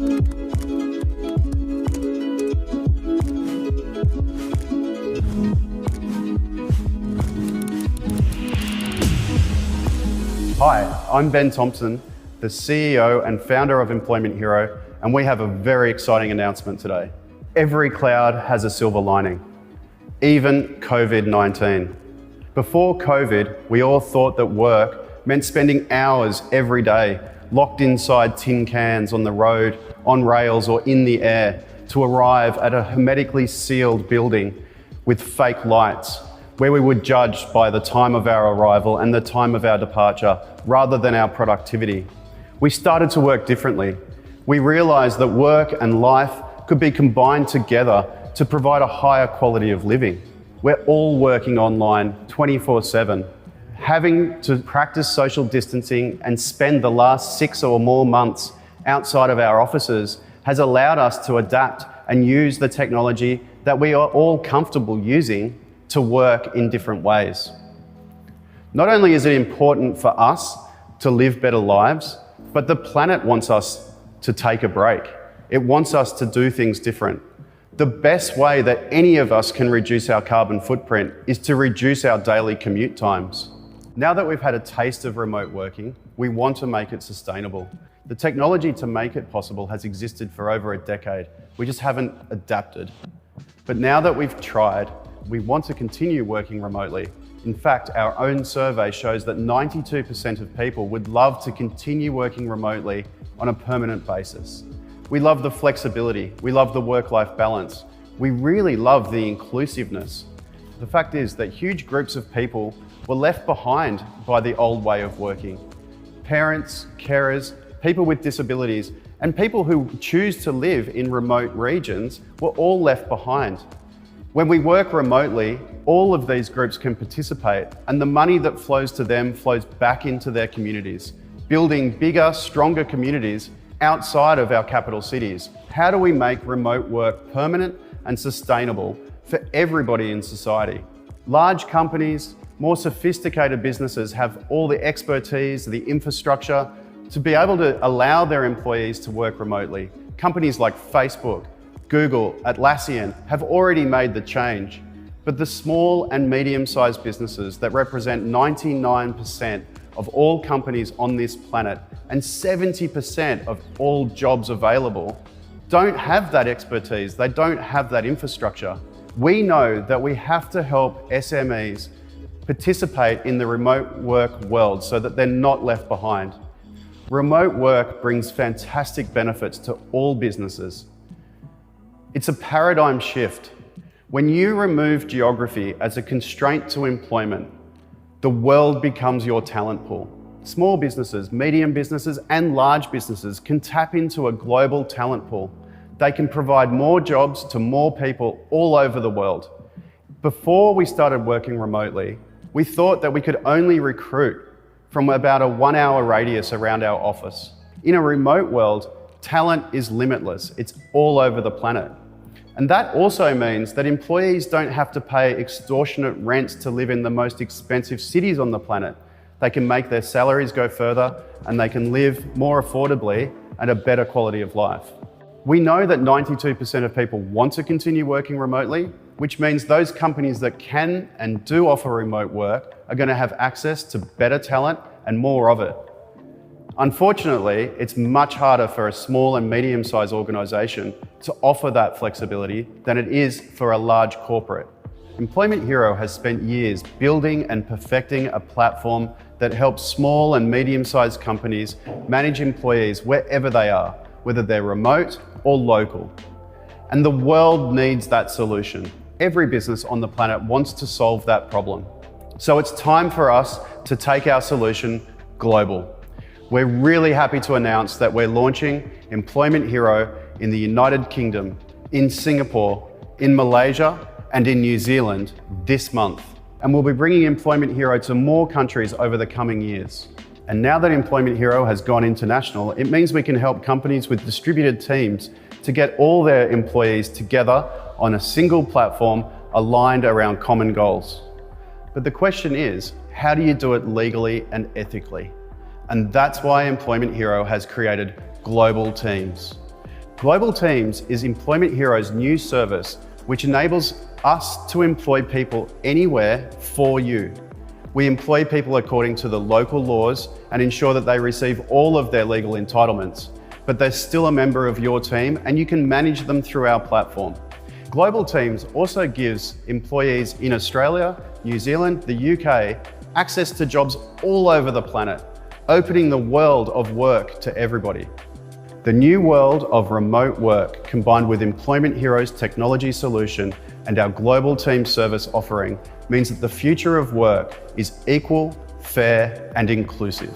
Hi, I'm Ben Thompson, the CEO and founder of Employment Hero, and we have a very exciting announcement today. Every cloud has a silver lining, even COVID-19. Before COVID, we all thought that work meant spending hours every day locked inside tin cans on the road, on rails or in the air to arrive at a hermetically sealed building with fake lights, where we were judged by the time of our arrival and the time of our departure, rather than our productivity. We started to work differently. We realized that work and life could be combined together to provide a higher quality of living. We're all working online 24/7. Having to practice social distancing and spend the last 6 or more months outside of our offices has allowed us to adapt and use the technology that we are all comfortable using to work in different ways. Not only is it important for us to live better lives, but the planet wants us to take a break. It wants us to do things different. The best way that any of us can reduce our carbon footprint is to reduce our daily commute times. Now that we've had a taste of remote working, we want to make it sustainable. The technology to make it possible has existed for over a decade. We just haven't adapted. But now that we've tried, we want to continue working remotely. In fact, our own survey shows that 92% of people would love to continue working remotely on a permanent basis. We love the flexibility, we love the work-life balance, we really love the inclusiveness. The fact is that huge groups of people were left behind by the old way of working. Parents, carers, people with disabilities, and people who choose to live in remote regions were all left behind. When we work remotely, all of these groups can participate, and the money that flows to them flows back into their communities, building bigger, stronger communities outside of our capital cities. How do we make remote work permanent and sustainable for everybody in society? Large companies, more sophisticated businesses have all the expertise, the infrastructure to be able to allow their employees to work remotely. Companies like Facebook, Google, Atlassian have already made the change, but the small and medium-sized businesses that represent 99% of all companies on this planet and 70% of all jobs available don't have that expertise, they don't have that infrastructure. We know that we have to help SMEs participate in the remote work world so that they're not left behind. Remote work brings fantastic benefits to all businesses. It's a paradigm shift. When you remove geography as a constraint to employment, the world becomes your talent pool. Small businesses, medium businesses, and large businesses can tap into a global talent pool. They can provide more jobs to more people all over the world. Before we started working remotely, we thought that we could only recruit from about a 1-hour radius around our office. In a remote world, talent is limitless. It's all over the planet. And that also means that employees don't have to pay extortionate rents to live in the most expensive cities on the planet. They can make their salaries go further and they can live more affordably and a better quality of life. We know that 92% of people want to continue working remotely, which means those companies that can and do offer remote work are going to have access to better talent and more of it. Unfortunately, it's much harder for a small and medium-sized organisation to offer that flexibility than it is for a large corporate. Employment Hero has spent years building and perfecting a platform that helps small and medium-sized companies manage employees wherever they are, whether they're remote or local. And the world needs that solution. Every business on the planet wants to solve that problem. So it's time for us to take our solution global. We're really happy to announce that we're launching Employment Hero in the United Kingdom, in Singapore, in Malaysia, and in New Zealand this month. And we'll be bringing Employment Hero to more countries over the coming years. And now that Employment Hero has gone international, it means we can help companies with distributed teams to get all their employees together on a single platform aligned around common goals. But the question is, how do you do it legally and ethically? And that's why Employment Hero has created global teams. Global Teams is Employment Hero's new service, which enables us to employ people anywhere for you. We employ people according to the local laws and ensure that they receive all of their legal entitlements, but they're still a member of your team and you can manage them through our platform. Global Teams also gives employees in Australia, New Zealand, the UK, access to jobs all over the planet, opening the world of work to everybody. The new world of remote work, combined with Employment Hero's technology solution and our Global Team service offering, means that the future of work is equal, fair, and inclusive.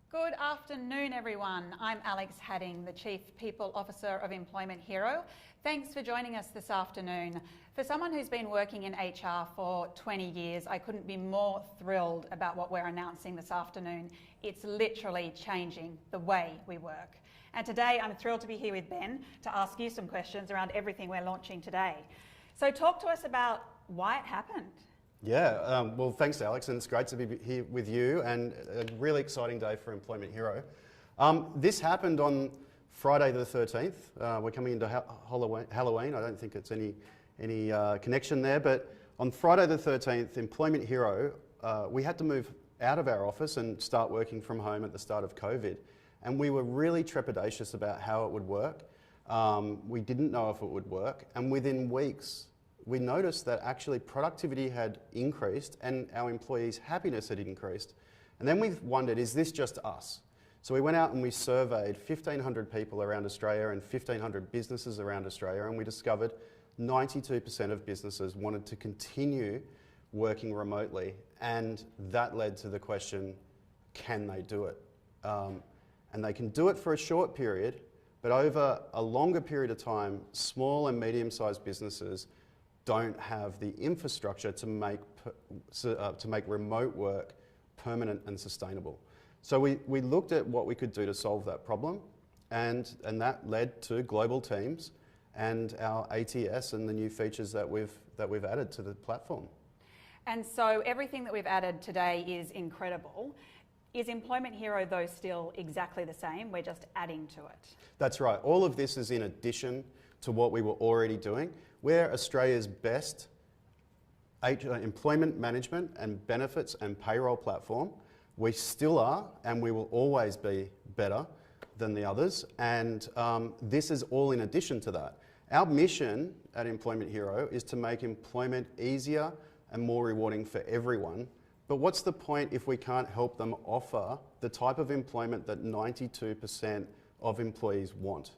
Good afternoon, everyone. I'm Alex Hadding, the Chief People Officer of Employment Hero. Thanks for joining us this afternoon. For someone who's been working in HR for 20 years, I couldn't be more thrilled about what we're announcing this afternoon. It's literally changing the way we work. And today I'm thrilled to be here with Ben to ask you some questions around everything we're launching today. So talk to us about why it happened. Yeah, well, thanks, Alex, and it's great to be here with you, and a really exciting day for Employment Hero. This happened on Friday the 13th. We're coming into Halloween. I don't think it's any connection there, but on Friday the 13th, Employment Hero, we had to move out of our office and start working from home at the start of COVID, and we were really trepidatious about how it would work. We didn't know if it would work, and within weeks, we noticed that actually productivity had increased and our employees' happiness had increased. And then we wondered, is this just us? So we went out and we surveyed 1,500 people around Australia and 1,500 businesses around Australia, and we discovered 92% of businesses wanted to continue working remotely. And that led to the question, can they do it? And they can do it for a short period, but over a longer period of time, small and medium-sized businesses don't have the infrastructure to make remote work permanent and sustainable. So we looked at what we could do to solve that problem, and that led to Global Teams and our ATS and the new features that we've added to the platform. And so everything that we've added today is incredible. Is Employment Hero, though, still exactly the same? We're just adding to it. That's right. All of this is in addition to what we were already doing. We're Australia's best employment management and benefits and payroll platform. We still are, and we will always be better than the others. And this is all in addition to that. Our mission at Employment Hero is to make employment easier and more rewarding for everyone. But what's the point if we can't help them offer the type of employment that 92% of employees want?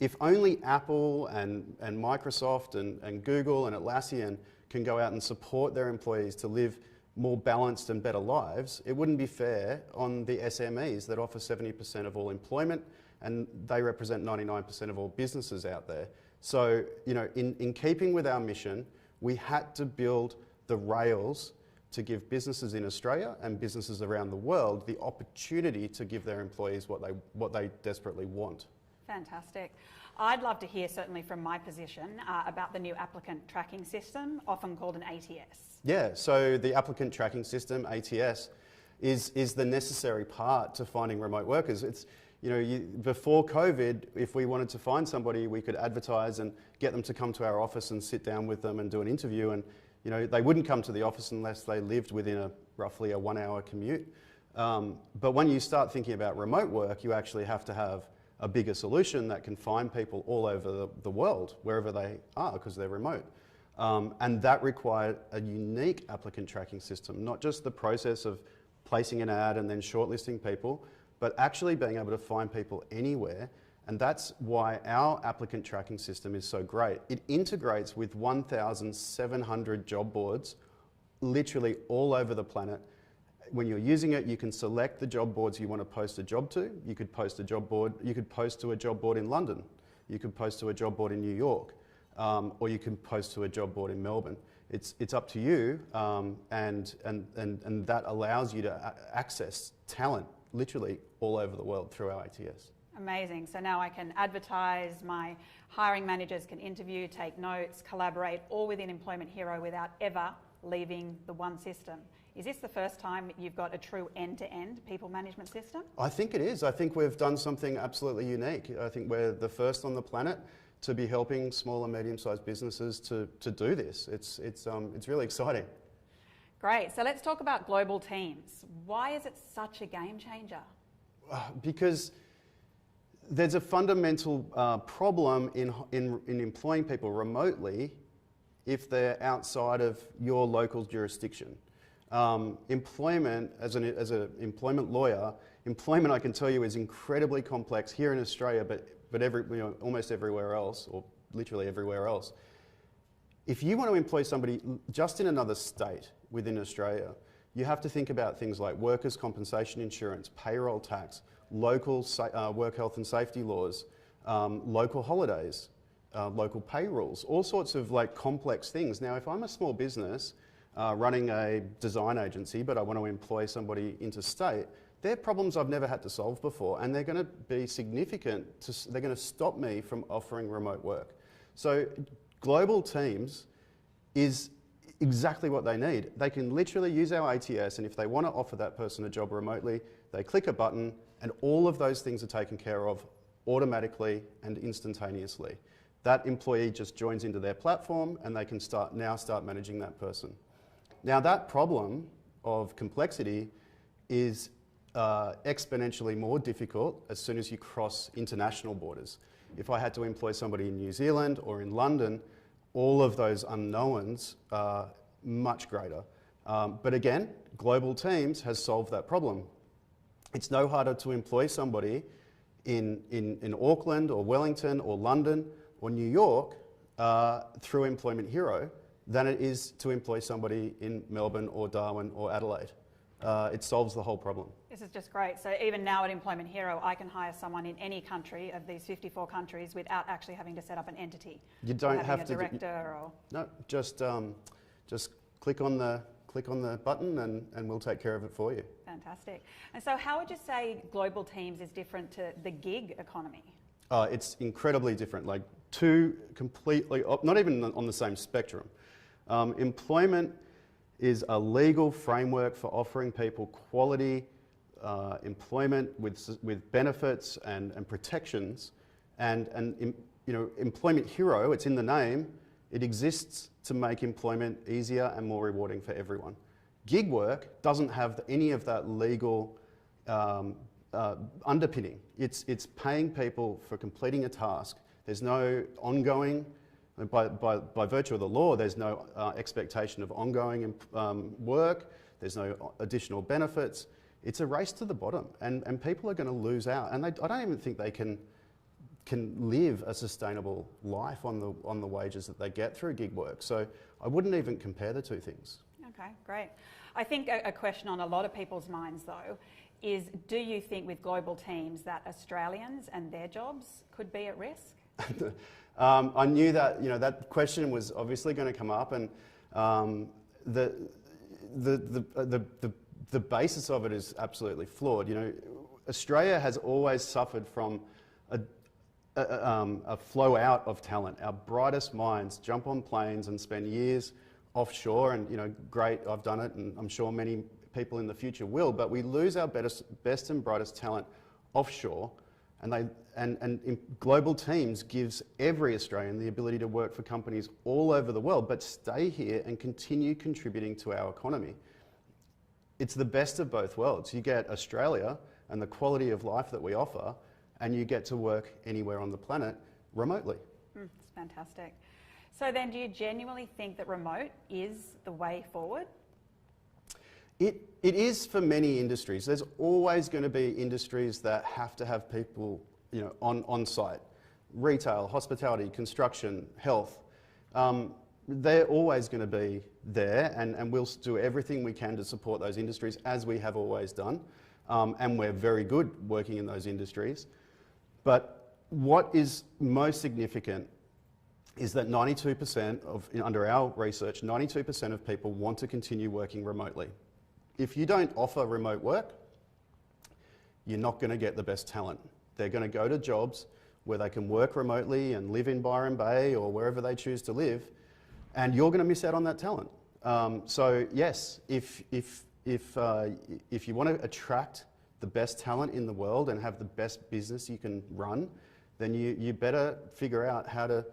If only Apple and Microsoft and Google and Atlassian can go out and support their employees to live more balanced and better lives, it wouldn't be fair on the SMEs that offer 70% of all employment, and they represent 99% of all businesses out there. So, you know, in keeping with our mission, we had to build the rails to give businesses in Australia and businesses around the world the opportunity to give their employees what they desperately want. Fantastic. I'd love to hear, certainly from my position, about the new applicant tracking system, often called an ATS. Yeah, so the applicant tracking system, ATS, is the necessary part to finding remote workers. It's, you know, before COVID, if we wanted to find somebody, we could advertise and get them to come to our office and sit down with them and do an interview. And, you know, they wouldn't come to the office unless they lived within roughly a 1 hour commute. But when you start thinking about remote work, you actually have to have a bigger solution that can find people all over the world, wherever they are, because they're remote. And that required a unique applicant tracking system, not just the process of placing an ad and then shortlisting people, but actually being able to find people anywhere. And that's why our applicant tracking system is so great. It integrates with 1,700 job boards, literally all over the planet. When you're using it, you can select the job boards you want to post a job to. You could post a job board. You could post to a job board in London. You could post to a job board in New York, or you can post to a job board in Melbourne. It's up to you, and that allows you to access talent literally all over the world through our ATS. Amazing. So now I can advertise, my hiring managers can interview, take notes, collaborate, all within Employment Hero without ever leaving the one system. Is this the first time you've got a true end-to-end people management system? I think it is. I think we've done something absolutely unique. I think we're the first on the planet to be helping small and medium-sized businesses to do this. It's really exciting. Great. So let's talk about global teams. Why is it such a game changer? Because there's a fundamental problem in employing people remotely if they're outside of your local jurisdiction. Employment, as an employment lawyer, employment, I can tell you, is incredibly complex here in Australia, but almost everywhere else, or literally everywhere else. If you want to employ somebody just in another state within Australia, you have to think about things like workers' compensation insurance, payroll tax, local work health and safety laws, local holidays, local pay rules, all sorts of complex things. Now, if I'm a small business running a design agency, but I want to employ somebody interstate, they're problems I've never had to solve before, and they're going to be significant. They're going to stop me from offering remote work. So global teams is exactly what they need. They can literally use our ATS, and if they want to offer that person a job remotely, they click a button, and all of those things are taken care of automatically and instantaneously. That employee just joins into their platform, and they can start managing that person. Now, that problem of complexity is exponentially more difficult as soon as you cross international borders. If I had to employ somebody in New Zealand or in London, all of those unknowns are much greater. But again, global teams has solved that problem. It's no harder to employ somebody in Auckland or Wellington or London or New York through Employment Hero than it is to employ somebody in Melbourne or Darwin or Adelaide. It solves the whole problem. This is just great. So even now at Employment Hero, I can hire someone in any country of these 54 countries without actually having to set up an entity. You don't have to. Director or no, just click on the button and we'll take care of it for you. Fantastic. And so how would you say global teams is different to the gig economy? It's incredibly different. Like two completely, not even on the same spectrum. Employment is a legal framework for offering people quality employment with benefits and protections, and Employment Hero, it's in the name, it exists to make employment easier and more rewarding for everyone. Gig work doesn't have any of that legal underpinning. It's paying people for completing a task. There's no ongoing. By virtue of the law, there's no expectation of ongoing work, there's no additional benefits. It's a race to the bottom, and people are going to lose out. And I don't even think they can live a sustainable life on the wages that they get through gig work. So I wouldn't even compare the two things. Okay, great. I think a question on a lot of people's minds, though, is do you think with global teams that Australians and their jobs could be at risk? I knew that that question was obviously going to come up, and the basis of it is absolutely flawed. Australia has always suffered from a flow out of talent. Our brightest minds jump on planes and spend years offshore, and great, I've done it, and I'm sure many people in the future will. But we lose our best and brightest talent offshore. And global teams gives every Australian the ability to work for companies all over the world, but stay here and continue contributing to our economy. It's the best of both worlds. You get Australia and the quality of life that we offer, and you get to work anywhere on the planet remotely. It's fantastic. So then, do you genuinely think that remote is the way forward? It is for many industries. There's always going to be industries that have to have people, on site. Retail, hospitality, construction, health. They're always going to be there, and we'll do everything we can to support those industries as we have always done. And we're very good working in those industries. But what is most significant is that 92% under our research, 92% of people want to continue working remotely. If you don't offer remote work, you're not going to get the best talent. They're going to go to jobs where they can work remotely and live in Byron Bay or wherever they choose to live, and you're going to miss out on that talent. So yes, if if you want to attract the best talent in the world and have the best business you can run, then you better figure out how to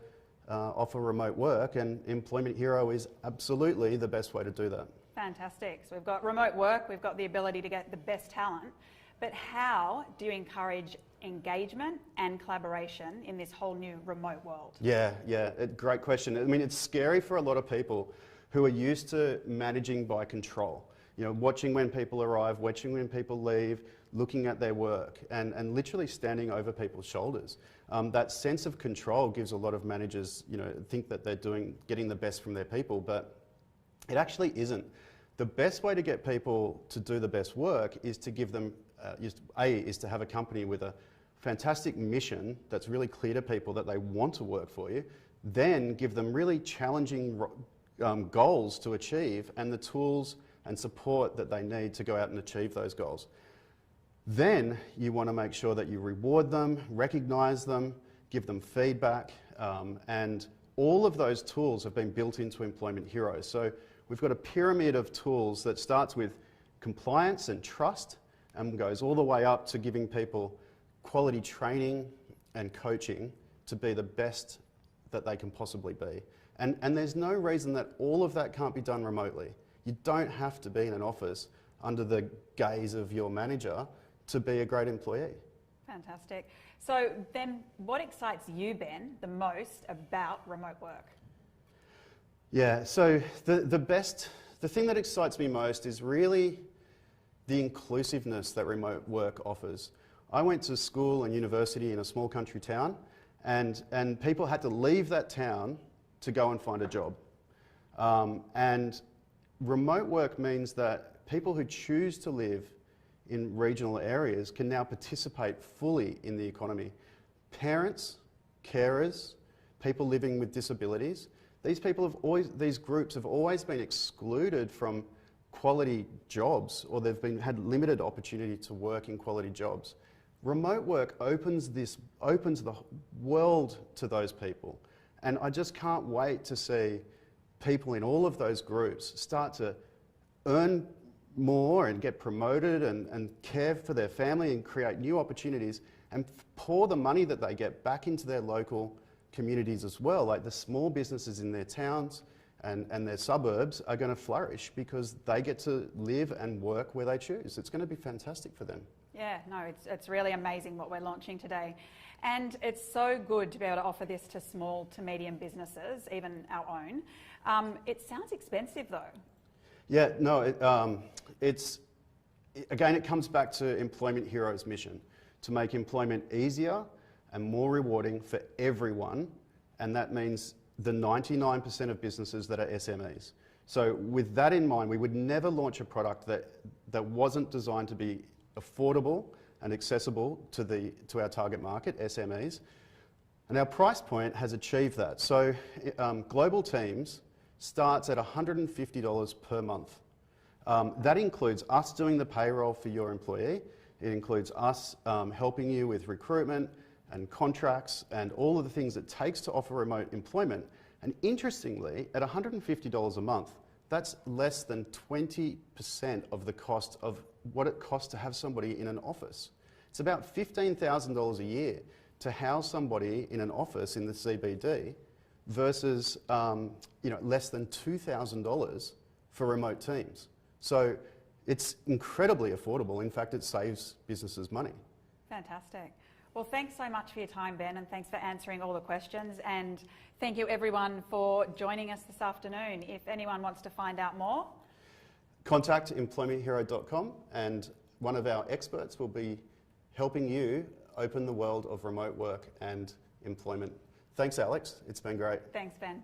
offer remote work, and Employment Hero is absolutely the best way to do that. Fantastic. So we've got remote work, we've got the ability to get the best talent, but how do you encourage engagement and collaboration in this whole new remote world? Yeah, great question. I mean, it's scary for a lot of people who are used to managing by control. You know, watching when people arrive, watching when people leave, looking at their work, and literally standing over people's shoulders. That sense of control gives a lot of managers, think that they're getting the best from their people, but it actually isn't. The best way to get people to do the best work is to give them, is to have a company with a fantastic mission that's really clear to people that they want to work for you, then give them really challenging goals to achieve and the tools and support that they need to go out and achieve those goals. Then you want to make sure that you reward them, recognise them, give them feedback, and all of those tools have been built into Employment Hero. So we've got a pyramid of tools that starts with compliance and trust and goes all the way up to giving people quality training and coaching to be the best that they can possibly be. And there's no reason that all of that can't be done remotely. You don't have to be in an office under the gaze of your manager to be a great employee. Fantastic. So then what excites you, Ben, the most about remote work? Yeah, so the thing that excites me most is really the inclusiveness that remote work offers. I went to school and university in a small country town, and people had to leave that town to go and find a job. And remote work means that people who choose to live in regional areas can now participate fully in the economy. Parents, carers, people living with disabilities, these groups have always been excluded from quality jobs, or they've had limited opportunity to work in quality jobs. Remote work opens the world to those people. And I just can't wait to see people in all of those groups start to earn more and get promoted and care for their family and create new opportunities and pour the money that they get back into their local communities as well. Like the small businesses in their towns and their suburbs are going to flourish because they get to live and work where they choose. It's going to be fantastic for them. Yeah, no, it's really amazing what we're launching today. And it's so good to be able to offer this to small to medium businesses, even our own. It sounds expensive though. Yeah, no, again, it comes back to Employment Hero's mission, to make employment easier and more rewarding for everyone, and that means the 99% of businesses that are SMEs. So with that in mind, we would never launch a product that wasn't designed to be affordable and accessible to our target market, SMEs. And our price point has achieved that. So global teams starts at $150 per month. That includes us doing the payroll for your employee. It includes us helping you with recruitment and contracts and all of the things it takes to offer remote employment. And interestingly, at $150 a month, that's less than 20% of the cost of what it costs to have somebody in an office. It's about $15,000 a year to house somebody in an office in the CBD versus less than $2,000 for remote teams. So it's incredibly affordable. In fact, it saves businesses money. Fantastic. Well, thanks so much for your time, Ben, and thanks for answering all the questions. And thank you, everyone, for joining us this afternoon. If anyone wants to find out more, contact employmenthero.com, and one of our experts will be helping you open the world of remote work and employment. Thanks, Alex. It's been great. Thanks, Ben.